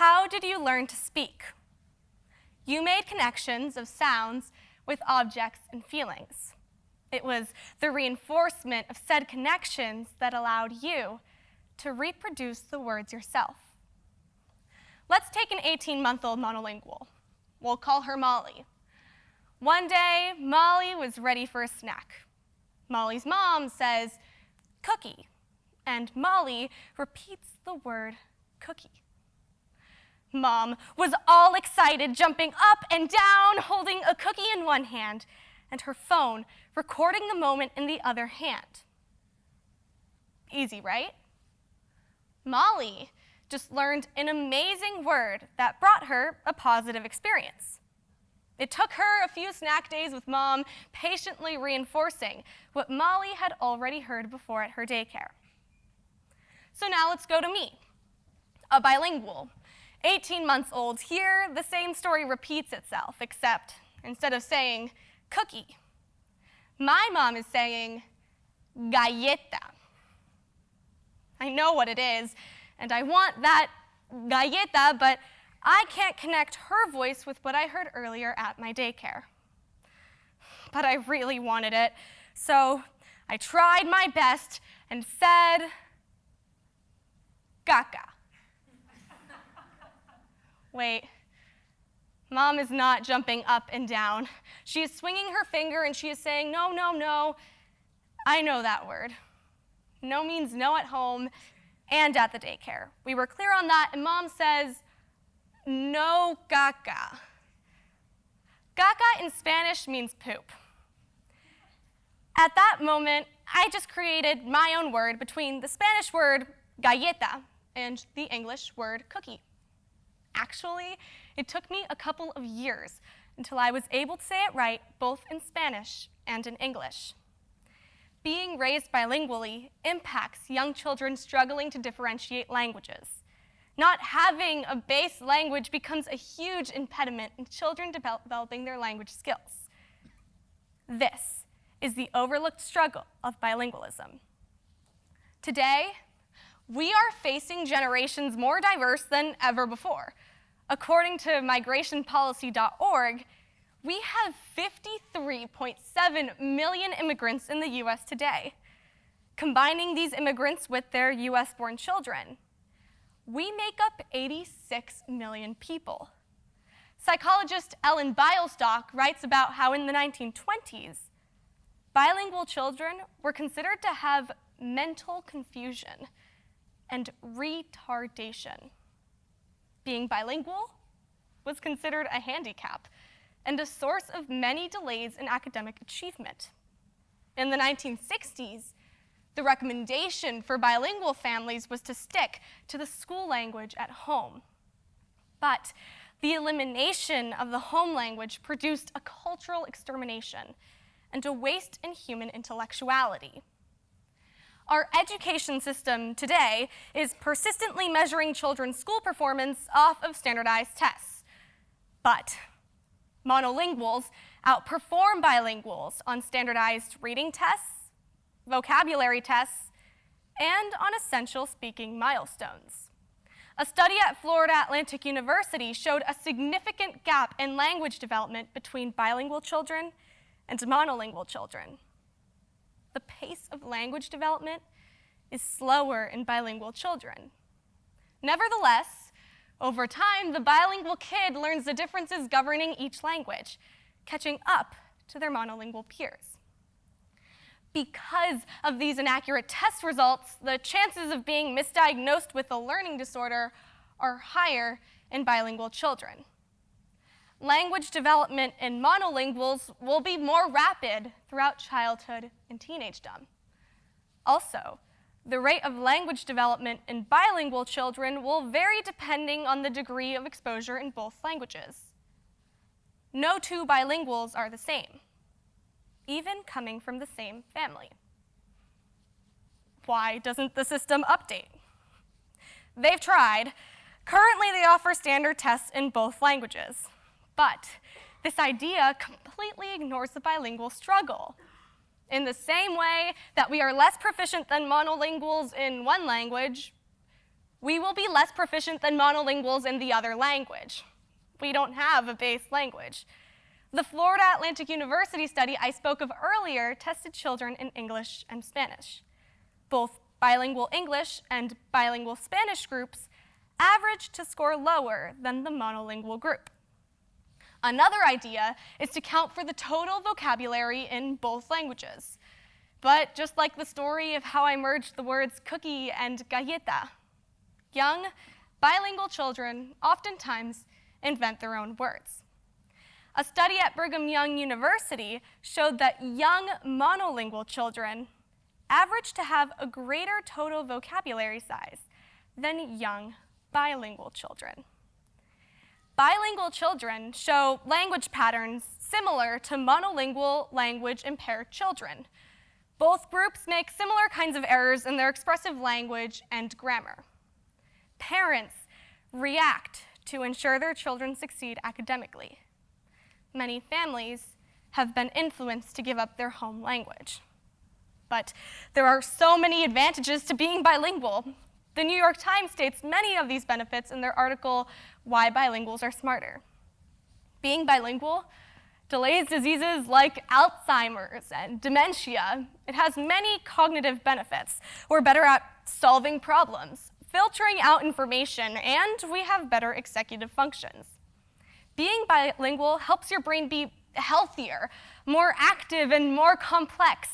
how did you learn to speak? You made connections of sounds with objects and feelings. It was the reinforcement of said connections that allowed you to reproduce the words yourself. Let's take an 18-month-old monolingual. We'll call her Molly. One day, Molly was ready for a snack. Molly's mom says, "Cookie," and Molly repeats the word cookie. Mom was all excited, jumping up and down, holding a cookie in one hand and her phone, recording the moment in the other hand. Easy, right? Molly just learned an amazing word that brought her a positive experience. It took her a few snack days with Mom, patiently reinforcing what Molly had already heard before at her daycare. So now let's go to me, a bilingual. 18 months old. Here, the same story repeats itself, except instead of saying cookie, my mom is saying galleta. I know what it is, and I want that galleta, but I can't connect her voice with what I heard earlier at my daycare. But I really wanted it, so I tried my best and said caca. Wait, Mom is not jumping up and down. She is swinging her finger and she is saying, no, no, no. I know that word. No means no at home and at the daycare. We were clear on that, and Mom says, no caca. Caca in Spanish means poop. At that moment, I just created my own word between the Spanish word galleta and the English word cookie. Actually, it took me a couple of years until I was able to say it right, both in Spanish and in English. Being raised bilingually impacts young children struggling to differentiate languages. Not having a base language becomes a huge impediment in children developing their language skills. This is the overlooked struggle of bilingualism. Today, we are facing generations more diverse than ever before. According to migrationpolicy.org, we have 53.7 million immigrants in the US today. Combining these immigrants with their US-born children, we make up 86 million people. Psychologist Ellen Bialstock writes about how in the 1920s, bilingual children were considered to have mental confusion and retardation. Being bilingual was considered a handicap and a source of many delays in academic achievement. In the 1960s, the recommendation for bilingual families was to stick to the school language at home. But the elimination of the home language produced a cultural extermination and a waste in human intellectuality. Our education system today is persistently measuring children's school performance off of standardized tests. But monolinguals outperform bilinguals on standardized reading tests, vocabulary tests, and on essential speaking milestones. A study at Florida Atlantic University showed a significant gap in language development between bilingual children and monolingual children. The pace of language development is slower in bilingual children. Nevertheless, over time, the bilingual kid learns the differences governing each language, catching up to their monolingual peers. Because of these inaccurate test results, the chances of being misdiagnosed with a learning disorder are higher in bilingual children. Language development in monolinguals will be more rapid throughout childhood and teenagedom. Also, the rate of language development in bilingual children will vary depending on the degree of exposure in both languages. No two bilinguals are the same, even coming from the same family. Why doesn't the system update? They've tried. Currently, they offer standard tests in both languages. But this idea completely ignores the bilingual struggle. In the same way that we are less proficient than monolinguals in one language, we will be less proficient than monolinguals in the other language. We don't have a base language. The Florida Atlantic University study I spoke of earlier tested children in English and Spanish. Both bilingual English and bilingual Spanish groups averaged to score lower than the monolingual group. Another idea is to count for the total vocabulary in both languages. But just like the story of how I merged the words cookie and galleta, young, bilingual children oftentimes invent their own words. A study at Brigham Young University showed that young monolingual children average to have a greater total vocabulary size than young bilingual children. Bilingual children show language patterns similar to monolingual language-impaired children. Both groups make similar kinds of errors in their expressive language and grammar. Parents react to ensure their children succeed academically. Many families have been influenced to give up their home language. But there are so many advantages to being bilingual. The New York Times states many of these benefits in their article, Why Bilinguals Are Smarter. Being bilingual delays diseases like Alzheimer's and dementia. It has many cognitive benefits. We're better at solving problems, filtering out information, and we have better executive functions. Being bilingual helps your brain be healthier, more active, and more complex.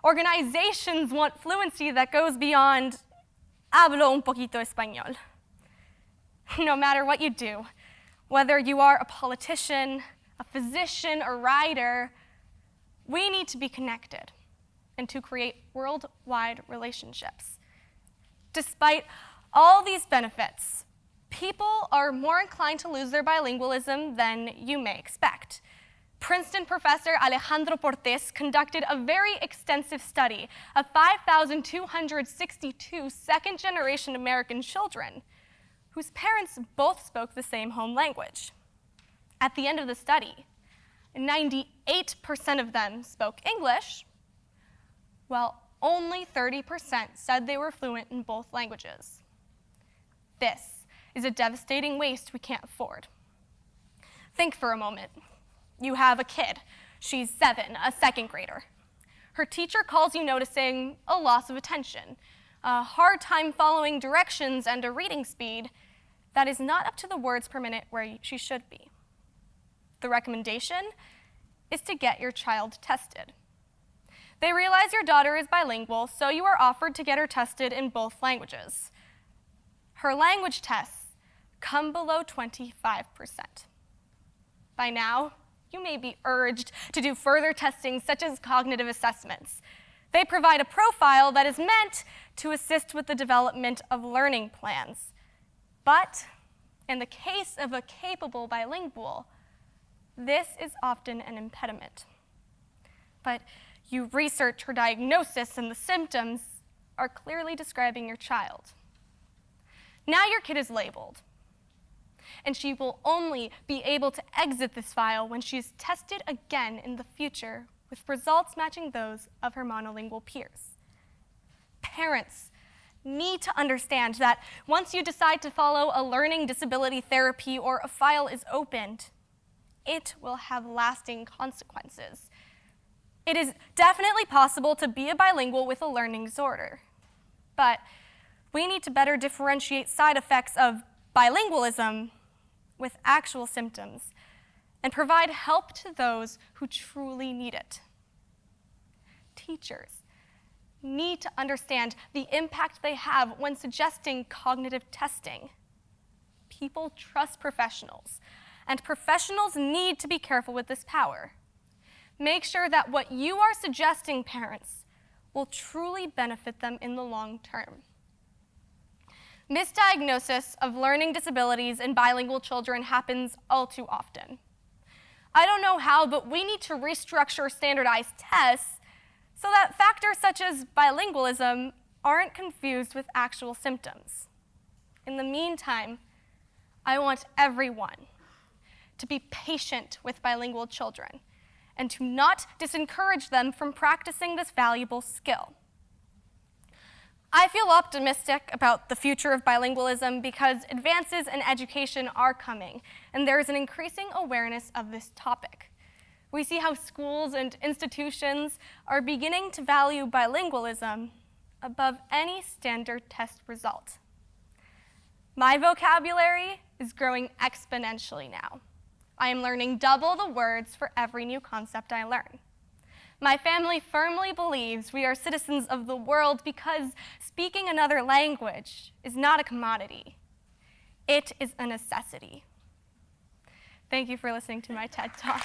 Organizations want fluency that goes beyond hablo un poquito español. No matter what you do, whether you are a politician, a physician, or writer, we need to be connected and to create worldwide relationships. Despite all these benefits, people are more inclined to lose their bilingualism than you may expect. Princeton professor Alejandro Portes conducted a very extensive study of 5,262 second-generation American children whose parents both spoke the same home language. At the end of the study, 98% of them spoke English, while only 30% said they were fluent in both languages. This is a devastating waste we can't afford. Think for a moment. You have a kid. She's 7, a second grader. Her teacher calls you noticing a loss of attention, a hard time following directions, and a reading speed that is not up to the words per minute where she should be. The recommendation is to get your child tested. They realize your daughter is bilingual, so you are offered to get her tested in both languages. Her language tests come below 25%. By now, you may be urged to do further testing, such as cognitive assessments. They provide a profile that is meant to assist with the development of learning plans. But in the case of a capable bilingual, this is often an impediment. But you research her diagnosis, and the symptoms are clearly describing your child. Now your kid is labeled, and she will only be able to exit this file when she is tested again in the future with results matching those of her monolingual peers. Parents need to understand that once you decide to follow a learning disability therapy or a file is opened, it will have lasting consequences. It is definitely possible to be a bilingual with a learning disorder, but we need to better differentiate side effects of bilingualism with actual symptoms and provide help to those who truly need it. Teachers need to understand the impact they have when suggesting cognitive testing. People trust professionals, and professionals need to be careful with this power. Make sure that what you are suggesting, parents, will truly benefit them in the long term. Misdiagnosis of learning disabilities in bilingual children happens all too often. I don't know how, but we need to restructure standardized tests so that factors such as bilingualism aren't confused with actual symptoms. In the meantime, I want everyone to be patient with bilingual children and to not disencourage them from practicing this valuable skill. I feel optimistic about the future of bilingualism because advances in education are coming, and there is an increasing awareness of this topic. We see how schools and institutions are beginning to value bilingualism above any standard test result. My vocabulary is growing exponentially now. I am learning double the words for every new concept I learn. My family firmly believes we are citizens of the world because speaking another language is not a commodity. It is a necessity. Thank you for listening to my TED Talk.